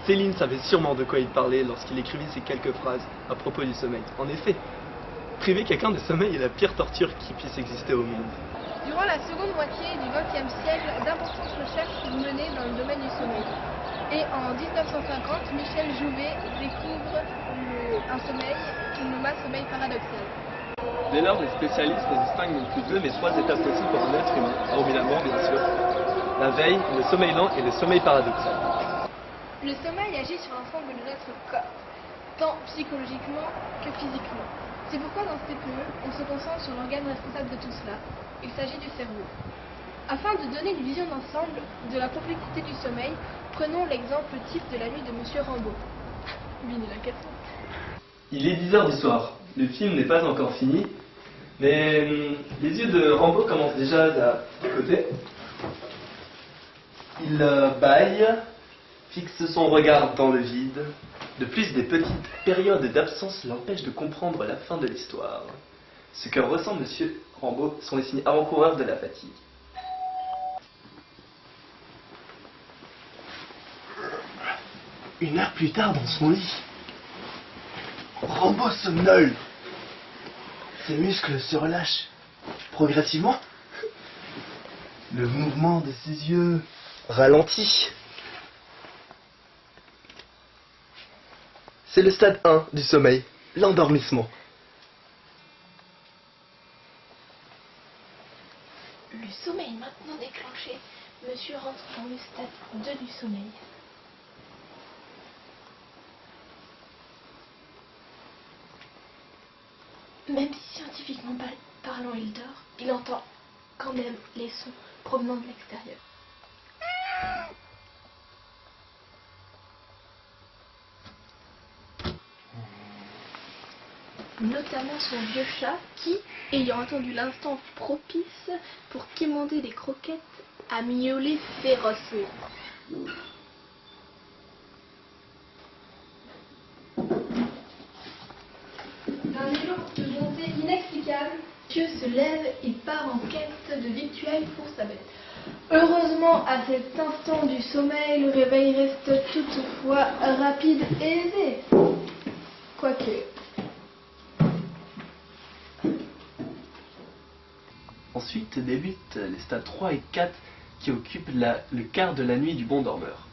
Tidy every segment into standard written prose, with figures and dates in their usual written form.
Céline savait sûrement de quoi il parlait lorsqu'il écrivit ces quelques phrases à propos du sommeil. En effet, priver quelqu'un de sommeil est la pire torture qui puisse exister au monde. Durant la seconde moitié du XXe siècle, d'importantes recherches furent menées dans le domaine du sommeil. Et en 1950, Michel Jouvet découvre un sommeil qu'il nomma sommeil paradoxal. Dès lors, les spécialistes ne distinguent non plus deux mais trois étapes possibles pour un être humain, hormis la mort bien sûr. La veille, le sommeil lent et le sommeil paradoxal. Le sommeil agit sur l'ensemble de notre corps, tant psychologiquement que physiquement. C'est pourquoi dans ce TPE, on se concentre sur l'organe responsable de tout cela. Il s'agit du cerveau. Afin de donner une vision d'ensemble de la complexité du sommeil, prenons l'exemple type de la nuit de Monsieur Rambo. Vini la question. Il est 10 h du soir. Le film n'est pas encore fini, mais les yeux de Rambo commencent déjà à côté. Il bâille, fixe son regard dans le vide. De plus, des petites périodes d'absence l'empêchent de comprendre la fin de l'histoire. Ce que ressent Monsieur Rambo sont les signes avant-coureurs de la fatigue. Une heure plus tard dans son lit, Rambo somnole. Ses muscles se relâchent progressivement. Le mouvement de ses yeux ralentit. C'est le stade 1 du sommeil, l'endormissement. Le sommeil maintenant déclenché, monsieur rentre dans le stade 2 du sommeil. Même si scientifiquement parlant il dort, il entend quand même les sons provenant de l'extérieur. Notamment son vieux chat qui, ayant attendu l'instant propice pour quémander des croquettes, a miaulé férocement. D'un élan de bonté inexplicable, Monsieur se lève et part en quête de victuailles pour sa bête. Heureusement, à cet instant du sommeil, le réveil reste toutefois rapide et aisé. Quoique... Ensuite débutent les stades 3 et 4 qui occupent le quart de la nuit du bon dormeur.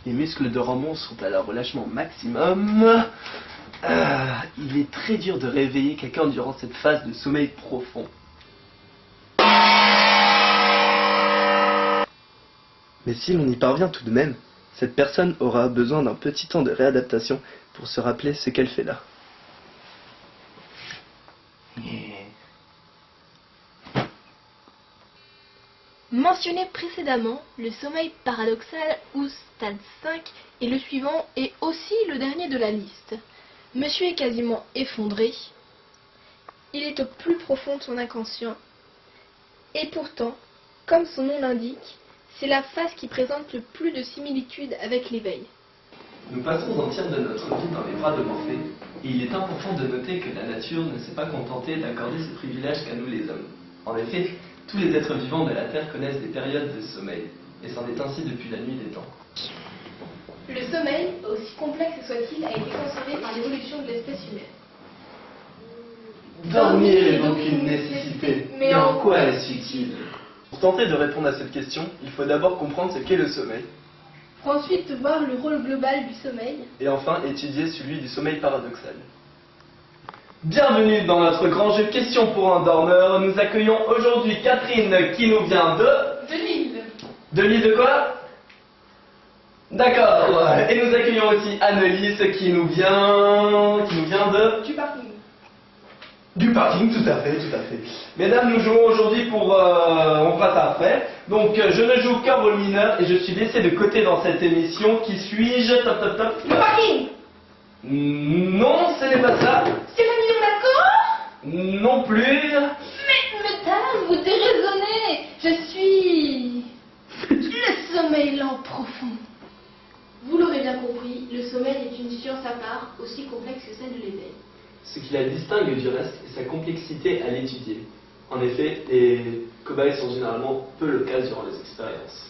Les muscles de Rambo sont à leur relâchement maximum. Il est très dur de réveiller quelqu'un durant cette phase de sommeil profond. Mais si l'on y parvient tout de même, cette personne aura besoin d'un petit temps de réadaptation pour se rappeler ce qu'elle fait là. Mentionné précédemment, le sommeil paradoxal ou stade 5 est le suivant et aussi le dernier de la liste. Monsieur est quasiment effondré, il est au plus profond de son inconscient et pourtant, comme son nom l'indique, c'est la phase qui présente le plus de similitudes avec l'éveil. Nous passerons un tiers de notre vie dans les bras de Morphée, et il est important de noter que la nature ne s'est pas contentée d'accorder ce privilège qu'à nous les hommes. En effet, tous les êtres vivants de la Terre connaissent des périodes de sommeil, et c'en est ainsi depuis la nuit des temps. Le sommeil, aussi complexe soit-il, a été conservé par l'évolution de l'espèce humaine. Dormir est donc une nécessité, mais en quoi est-ce utile? Pour tenter de répondre à cette question, il faut d'abord comprendre ce qu'est le sommeil, Pour ensuite voir le rôle global du sommeil. et enfin étudier celui du sommeil paradoxal. Bienvenue dans notre grand jeu Question pour un dormeur. Nous accueillons aujourd'hui Catherine qui nous vient De l'île. De l'île de quoi? D'accord. Et nous accueillons aussi Annelise qui nous vient de... Du parking. Du parking, tout à fait, tout à fait. Mesdames, nous jouons aujourd'hui pour... on fera ça après. Donc, je ne joue qu'un rôle mineur et je suis laissé de côté dans cette émission. Qui suis-je? Top, top, top. Le parking. Non, ce n'est pas ça. C'est la mise d'accord. Non plus. Mais, madame, vous déraisonnez. Je suis... le sommeil lent profond. Vous l'aurez bien compris, le sommeil est une science à part, aussi complexe que celle de l'éveil. Ce qui la distingue du reste est sa complexité à l'étudier. En effet, les cobayes sont généralement peu loquaces durant les expériences.